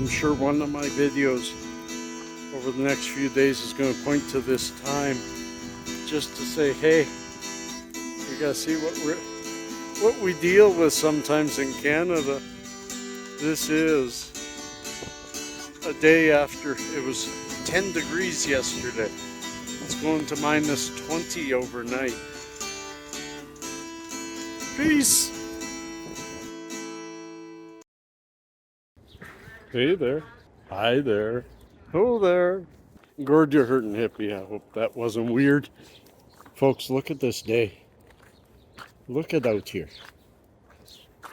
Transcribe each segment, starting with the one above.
I'm sure one of my videos over the next few days is going to point to this time just to say, hey, you gotta see what we deal with sometimes in Canada. This is a day after it was 10 degrees yesterday. It's going to minus 20 overnight. Peace. Hey there. Hi there. Hello there. Gord, you're hurting hippie. I hope that wasn't weird. Folks, look at this day. Look at out here.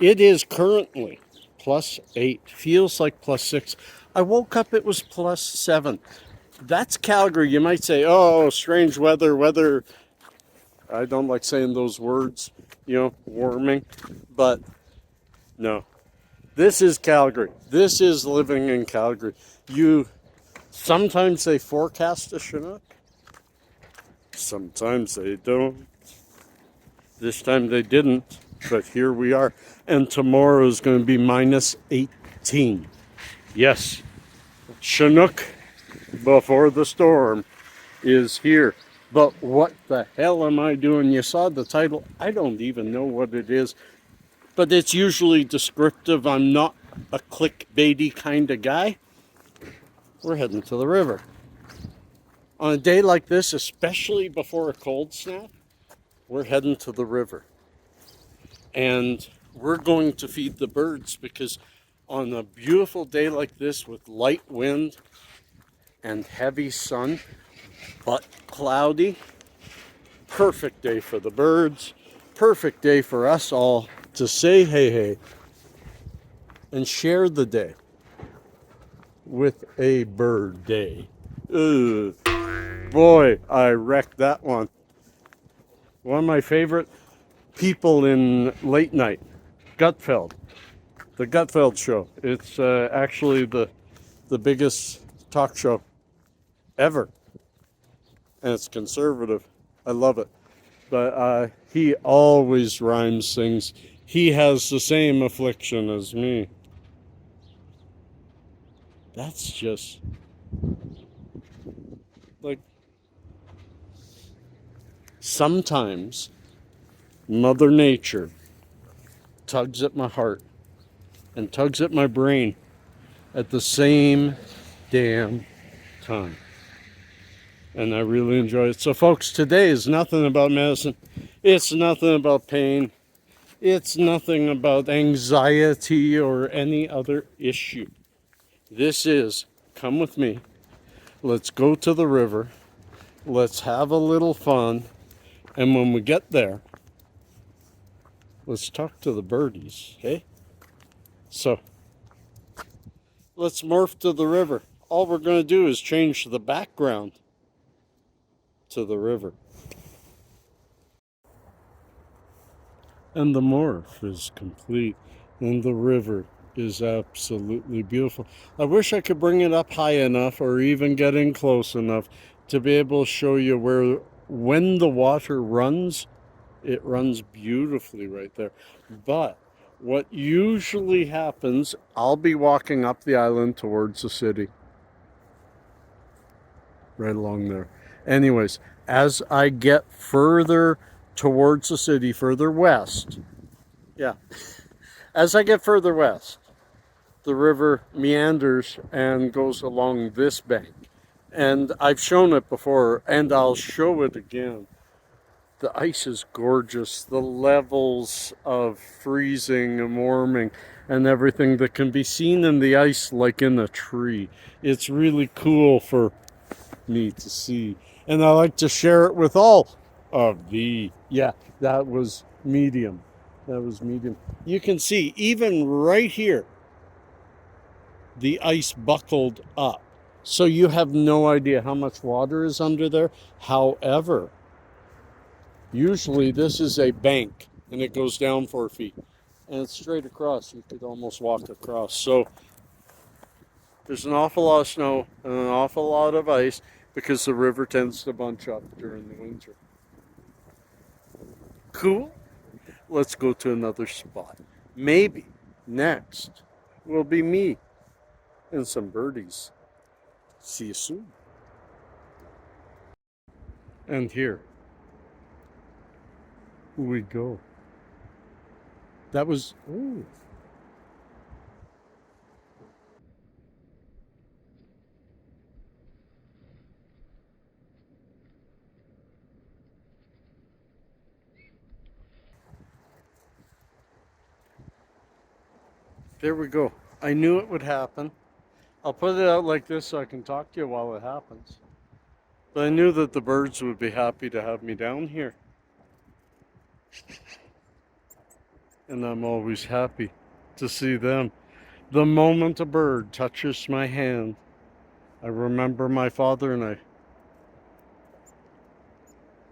It is currently +8. Feels like +6. I woke up, it was +7. That's Calgary. You might say, oh, strange weather. I don't like saying those words, warming. But no. This is Calgary. This is living in Calgary. Sometimes they forecast a Chinook. Sometimes they don't. This time they didn't, but here we are. And tomorrow is going to be minus 18. Yes, Chinook before the storm is here. But what the hell am I doing? You saw the title. I don't even know what it is. But it's usually descriptive. I'm not a clickbaity kind of guy. We're heading to the river. On a day like this, especially before a cold snap, we're heading to the river. And we're going to feed the birds because on a beautiful day like this with light wind and heavy sun, but cloudy, perfect day for the birds, perfect day for us all to say hey and share the day with a bird day. Ugh. Boy, I wrecked that one. One of my favorite people in late night, Gutfeld. The Gutfeld show. It's actually the biggest talk show ever. And it's conservative. I love it. But he always rhymes things. He has the same affliction as me. That's just like sometimes Mother Nature tugs at my heart and tugs at my brain at the same damn time. And I really enjoy it. So folks, today is nothing about medicine. It's nothing about pain. It's nothing about anxiety or any other issue. This is, come with me. Let's go to the river. Let's have a little fun. And when we get there, let's talk to the birdies, okay? So, let's morph to the river. All we're going to do is change the background to the river. And the morph is complete. And the river is absolutely beautiful. I wish I could bring it up high enough or even get in close enough to be able to show you when the water runs, it runs beautifully right there. But what usually happens, I'll be walking up the island towards the city. Right along there. Anyways, as I get further towards the city, further west, as I get further west, the river meanders and goes along this bank. And I've shown it before, and I'll show it again. The ice is gorgeous. The levels of freezing and warming and everything that can be seen in the ice like in a tree. It's really cool for me to see. And I like to share it with all of the... Yeah, that was medium. That was medium. You can see, even right here, the ice buckled up. So you have no idea how much water is under there. However, usually this is a bank and it goes down 4 feet. And it's straight across. You could almost walk across. So there's an awful lot of snow and an awful lot of ice because the river tends to bunch up during the winter. Cool. Let's go to another spot. Maybe next will be me and some birdies. See you soon. And here we go. That was, oh. There we go. I knew it would happen. I'll put it out like this so I can talk to you while it happens. But I knew that the birds would be happy to have me down here. And I'm always happy to see them. The moment a bird touches my hand, I remember my father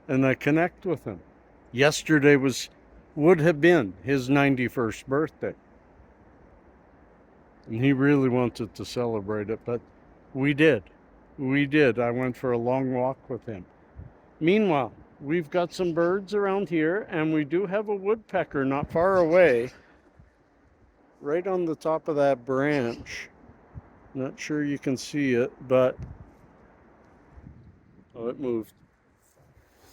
and I connect with him. Yesterday would have been his 91st birthday. And he really wanted to celebrate it, but we did. We did. I went for a long walk with him. Meanwhile, we've got some birds around here, and we do have a woodpecker not far away, right on the top of that branch. Not sure you can see it, but oh, it moved.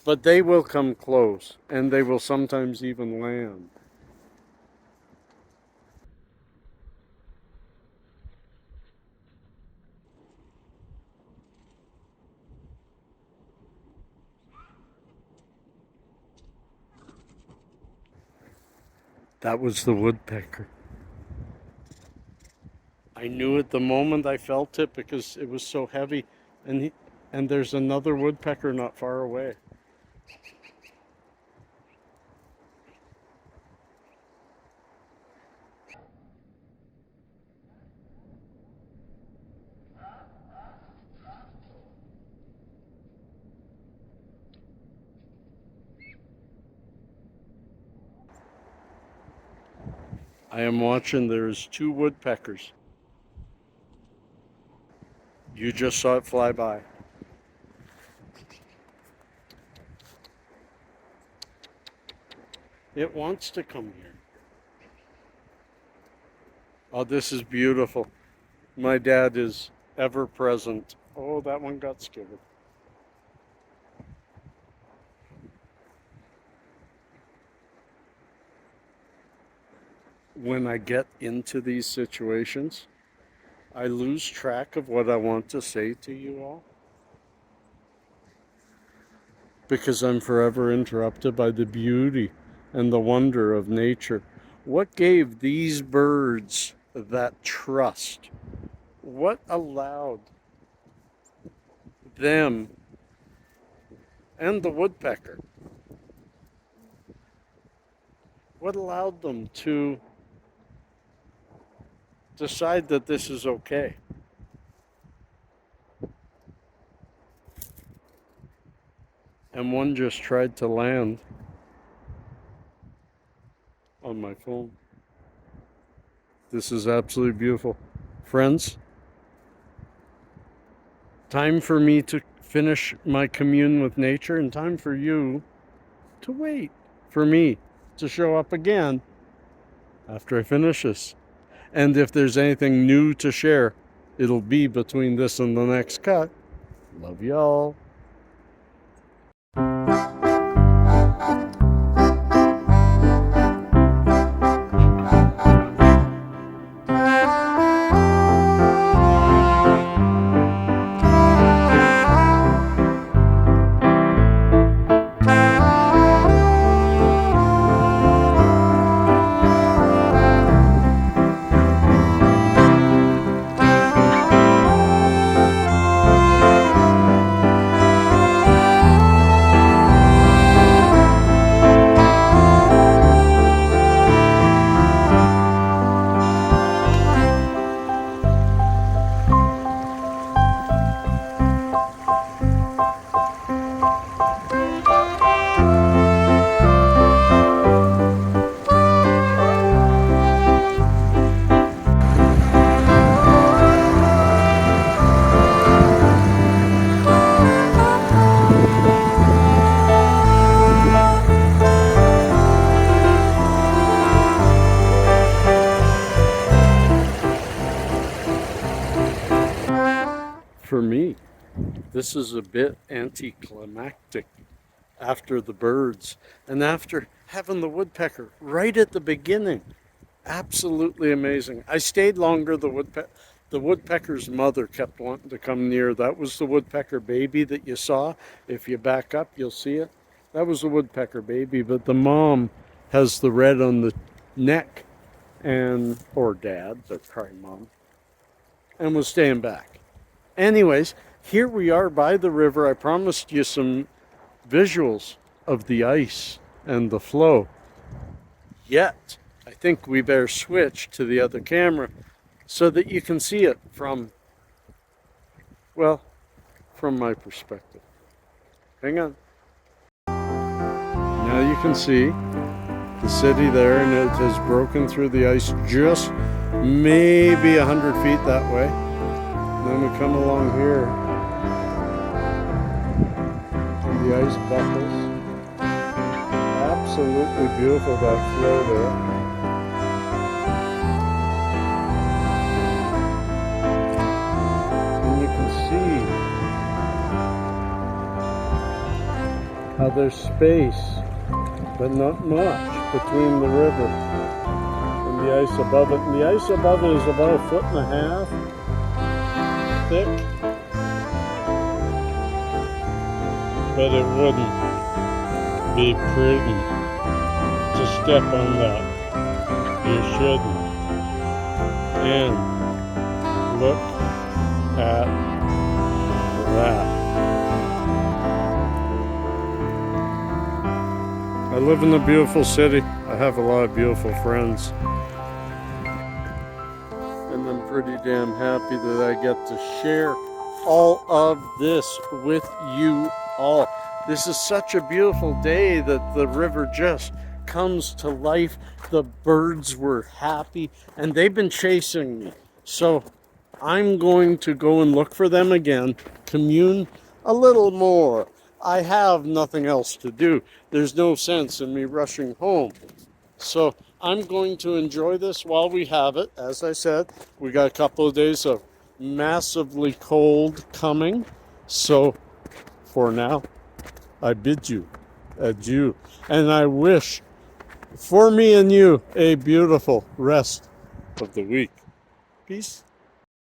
But they will come close, and they will sometimes even land. That was the woodpecker. I knew it the moment I felt it because it was so heavy, and there's another woodpecker not far away. I am watching. There's 2 woodpeckers. You just saw it fly by. It wants to come here. Oh, this is beautiful. My dad is ever present. Oh, that one got scared. When I get into these situations, I lose track of what I want to say to you all because I'm forever interrupted by the beauty and the wonder of nature. What gave these birds that trust? What allowed them and the woodpecker? What allowed them to decide that this is okay? And one just tried to land on my phone. This is absolutely beautiful. Friends, time for me to finish my commune with nature, and time for you to wait for me to show up again after I finish this. And if there's anything new to share, it'll be between this and the next cut. Love y'all. for me, this is a bit anticlimactic after the birds and after having the woodpecker right at the beginning. Absolutely amazing. I stayed longer. The woodpecker's mother kept wanting to come near. That was the woodpecker baby that you saw. If you back up, you'll see it. That was the woodpecker baby, but the mom has the red on the neck, and or dad, but probably mom, and was staying back. Anyways, here we are by the river. I promised you some visuals of the ice and the flow. Yet, I think we better switch to the other camera so that you can see it from, well, from my perspective. Hang on. Now you can see the city there, and it has broken through the ice just maybe 100 feet that way. And then we come along here, and the ice buckles. Absolutely beautiful, that flow there. And you can see how there's space, but not much, between the river and the ice above it. And the ice above it is about 1.5 feet thick, but it wouldn't be prudent to step on that. You shouldn't. And look at that. I live in a beautiful city. I have a lot of beautiful friends. And I'm pretty damn happy that I get to share all of this with you all. This is such a beautiful day that the river just comes to life. The birds were happy and they've been chasing me. So I'm going to go and look for them again, commune a little more. I have nothing else to do. There's no sense in me rushing home. So I'm going to enjoy this while we have it. As I said, we got a couple of days of massively cold coming. So for now, I bid you adieu. And I wish for me and you a beautiful rest of the week. Peace.